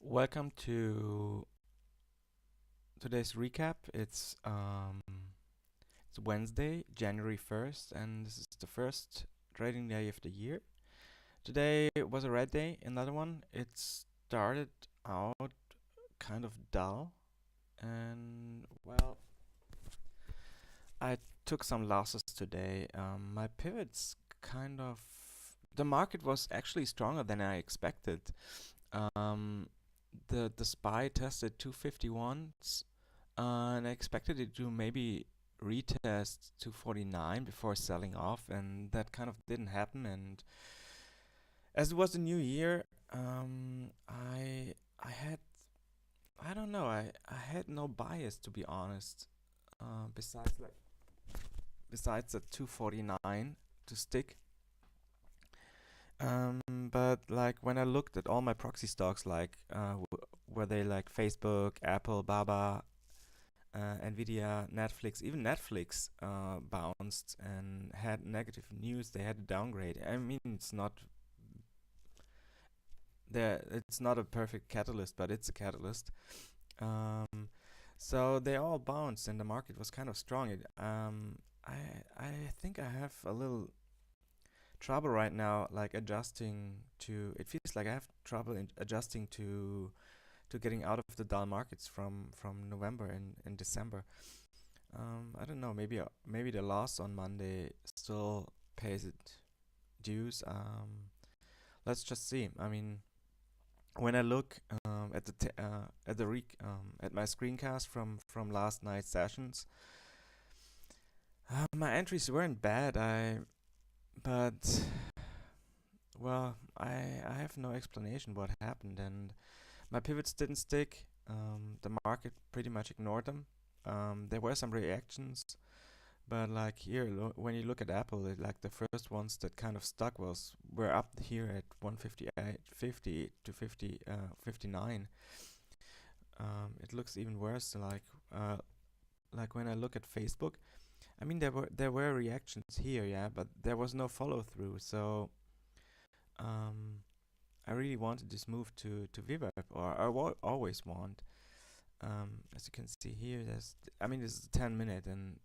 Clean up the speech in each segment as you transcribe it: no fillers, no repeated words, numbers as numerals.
Welcome to today's recap. It's Wednesday, January 1st, and this is the first trading day of the year. Today was a red day, another one. It started out kind of dull, and well, I took some losses today. My pivots kind of the market was actually stronger than I expected. Um, the SPY tested 251, and I expected it to maybe retest 249 before selling off, and that kind of didn't happen. And as it was the new year, I had I don't know I had no bias, to be honest. Besides the 249 to stick. But like when I looked at all my proxy stocks, like were they like Facebook, Apple, Baba, Nvidia, Netflix, even Netflix bounced and had negative news. They had a downgrade. I mean, it's not a perfect catalyst, but it's a catalyst. Um, so they all bounced, and the market was kind of strong. I think I have a little trouble right now, like adjusting to. It feels like I have trouble in adjusting to getting out of the dull markets from November and December. I don't know. Maybe the loss on Monday still pays it dues. Let's just see. I mean, when I look at my screencast from last night's sessions, my entries weren't bad. But well, I have no explanation what happened, and my pivots didn't stick. The market pretty much ignored them. There were some reactions, but like here, when you look at Apple, like the first ones that kind of stuck were up here at 158, 50 to 50, 59. It looks even worse. Like when I look at Facebook, I mean there were reactions here, yeah, but there was no follow through. So um, I really wanted this move to VWAP, or always want. As you can see here, I mean, this is a 10 minute, and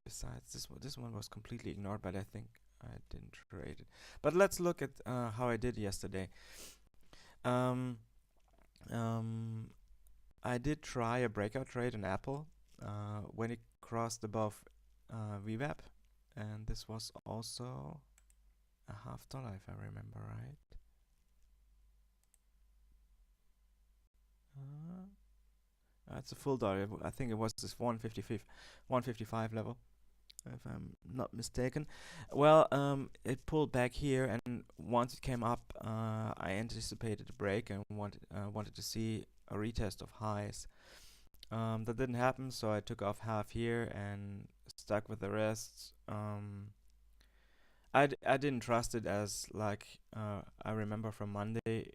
besides, this one was completely ignored, but I think I didn't trade it. But let's look at how I did yesterday. Um, um, I did try a breakout trade in Apple when it crossed above VWAP, and this was also a $0.50, if I remember right. It's a full dollar. I think it was this 155 level, if I'm not mistaken. Well, it pulled back here, and once it came up, I anticipated a break and wanted to see a retest of highs. That didn't happen, so I took off half here and stuck with the rest. I didn't trust it, as like I remember from Monday.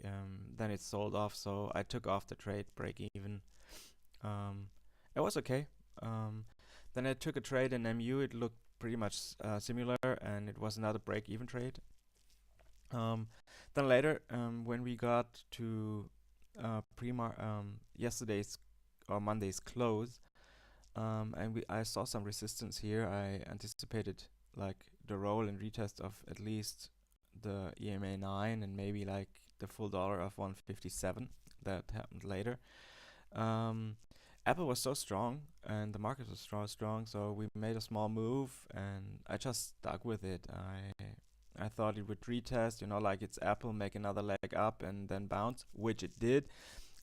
Then it sold off, so I took off the trade break even. Um, it was okay. Um, then I took a trade in MU. It looked pretty much similar, and it was another break-even trade. Um, then later, when we got to yesterday's or Monday's close, and I saw some resistance here. I anticipated like the roll and retest of at least the EMA 9 and maybe like the full dollar of 157. That happened later. Um, Apple was so strong and the market was strong, so we made a small move and I just stuck with it. I thought it would retest, like it's Apple, make another leg up and then bounce, which it did.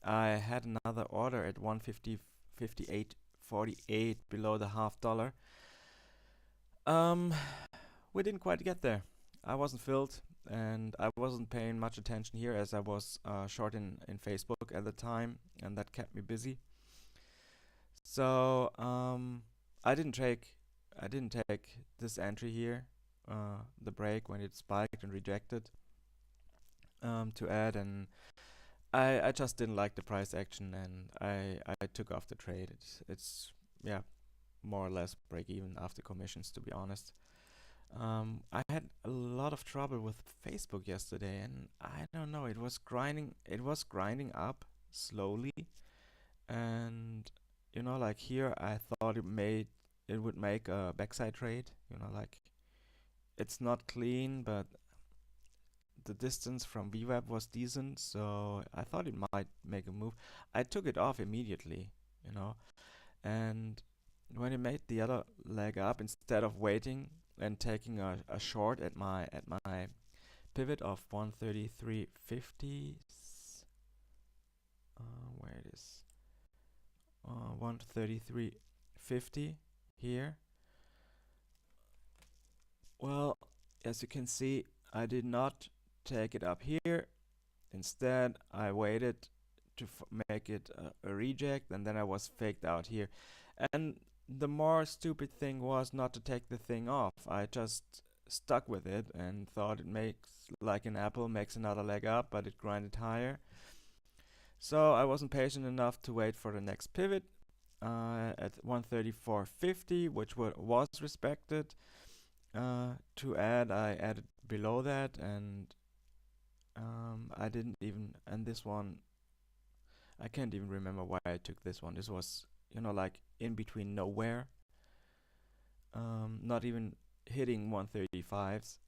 I had another order at 150, 58.48 below the $0.50. Um, we didn't quite get there. I wasn't filled, and I wasn't paying much attention here as I was short in Facebook at the time, and that kept me busy. So I didn't take this entry here, the break when it spiked and rejected, to add, and I just didn't like the price action, and I took off the trade. It's yeah, more or less break even after commissions, to be honest. I had a lot of trouble with Facebook yesterday, and I don't know. It was grinding. It was grinding up slowly, and like here, I thought it would make a backside trade. Like it's not clean, but the distance from VWAP was decent, so I thought it might make a move. I took it off immediately, you know, and when it made the other leg up, instead of waiting and taking a short at my pivot of 133.50, where it is, 133.50 here. Well, as you can see, I did not take it up here. Instead, I waited to make it a reject, and then I was faked out here. And the more stupid thing was not to take the thing off. I just stuck with it and thought it makes, like an apple, makes another leg up, but it grinded higher. So I wasn't patient enough to wait for the next pivot at 134.50, which was respected. I added below that, and I didn't even, and this one, I can't even remember why I took this one. This was, like in between nowhere, not even hitting 135s,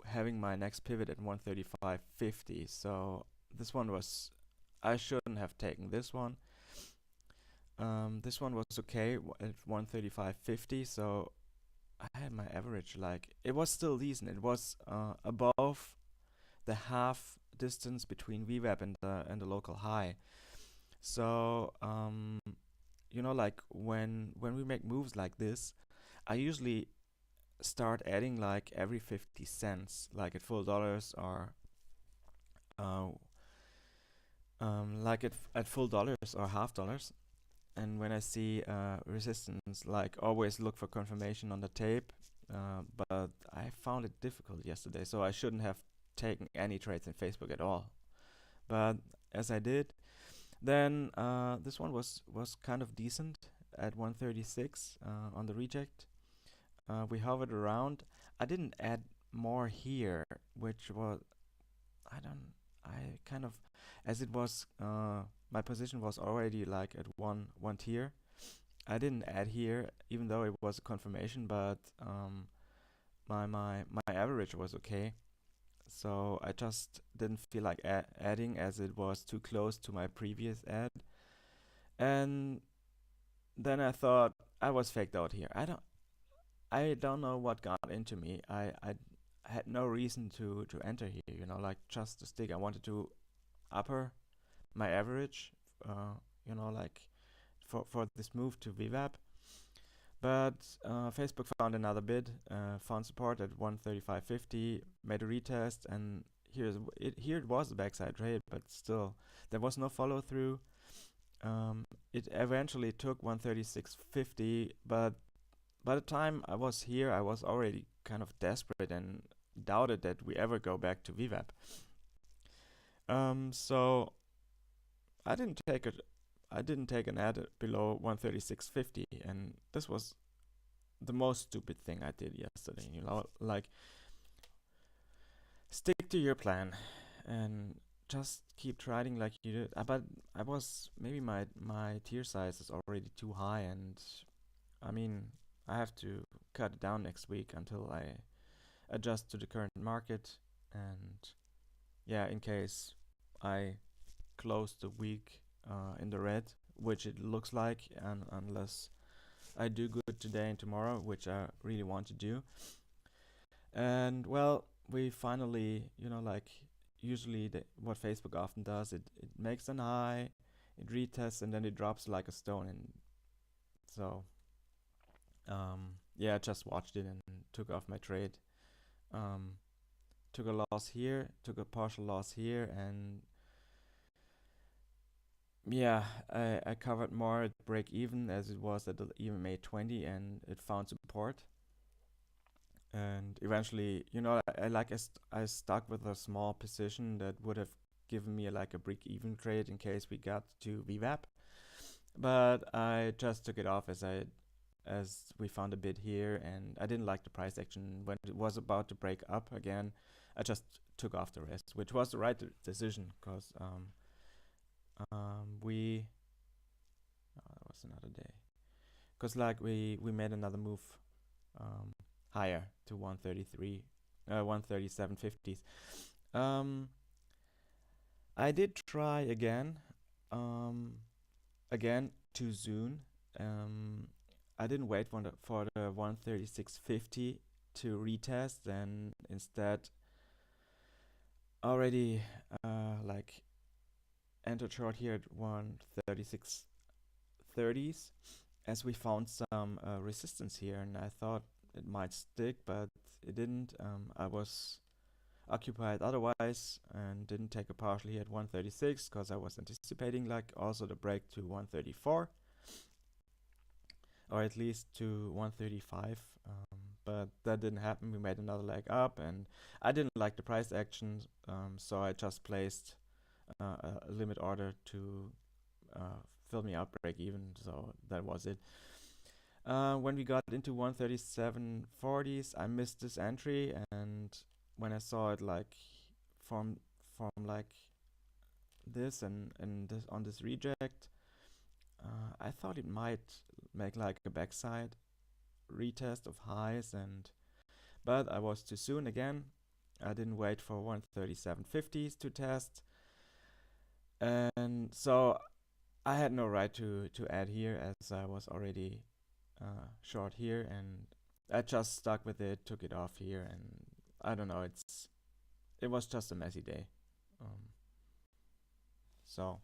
having my next pivot at 135.50. So this one was, I shouldn't have taken this one. This one was okay at 135.50, so I had my average, like, it was still decent. It was above the half distance between VWAP and the local high. So like when we make moves like this, I usually start adding like every 50 cents, like at full dollars, or uh, like at full dollars or half dollars. And when I see resistance, like, always look for confirmation on the tape. But I found it difficult yesterday, so I shouldn't have taken any trades in Facebook at all. But as I did, then this one was kind of decent at 136 on the reject. We hovered around. I didn't add more here, which was, I don't I kind of, as it was, my position was already like at one tier. I didn't add here, even though it was a confirmation, but my average was okay. So I just didn't feel like adding, as it was too close to my previous ad. And then I thought I was faked out here. I don't know what got into me. I had no reason to enter here, like just to stick. I wanted to upper my average, like for this move to VWAP. But Facebook found another bid, found support at 135.50, made a retest, and here it was a backside trade, but still there was no follow through. It eventually took 136.50, but by the time I was here, I was already kind of desperate and doubted that we ever go back to VWAP. So I didn't take it. I didn't take an ad below 136.50, and this was the most stupid thing I did yesterday. Like, stick to your plan and just keep trading like you did. But I was, maybe my tier size is already too high, and I mean, I have to cut it down next week until I adjust to the current market. And yeah, in case I close the week in the red, which it looks like, and unless I do good today and tomorrow, which I really want to do. And well, we finally, like, usually what Facebook often does, it makes an high, it retests, and then it drops like a stone. And so yeah, I just watched it and took off my trade. Um, took a loss here, took a partial loss here, and yeah, I covered more at break even, as it was at the EMA 20, and it found support. And eventually, I stuck with a small position that would have given me like a break even trade in case we got to VWAP. But I just took it off, as I as we found a bid here, and I didn't like the price action when it was about to break up again. I just took off the rest, which was the right decision because we that was another day because like we made another move um, higher to 133, 137.50s. Um, I did try again, um, again too soon. Um, I didn't wait for the 136.50 to retest, and instead already like entered short here at 136.30s, as we found some resistance here, and I thought it might stick, but it didn't. I was occupied otherwise and didn't take a partial here at 136 because I was anticipating like also the break to 134 or at least to 135, but that didn't happen. We made another leg up, and I didn't like the price action, so I just placed a limit order to fill me out break even, so that was it. When we got into 137.40s, I missed this entry, and when I saw it like from like this and this on this reject, I thought it might make like a backside retest of highs, and but I was too soon again. I didn't wait for 137.50s to test, and so I had no right to add here as I was already short here, and I just stuck with it, took it off here, and I don't know. It was just a messy day. Um, so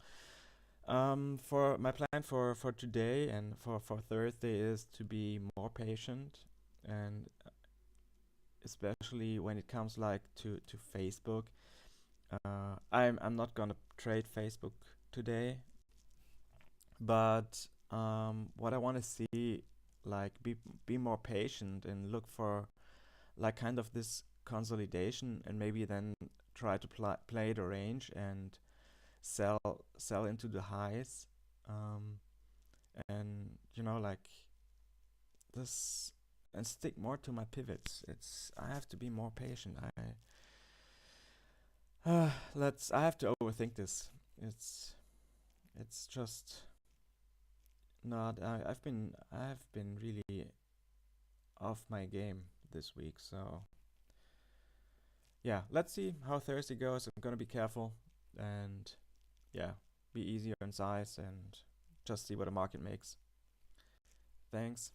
for my plan for today and for Thursday is to be more patient, and especially when it comes like to Facebook. I'm not gonna trade Facebook today, but what I want to see, like be more patient and look for like kind of this consolidation, and maybe then try to play the range and sell into the highs, um, and like this, and stick more to my pivots. I have to be more patient. I have to overthink this. It's just not. I've been really off my game this week. So yeah, let's see how Thursday goes. I'm gonna be careful and yeah, be easier in size and just see what the market makes. Thanks.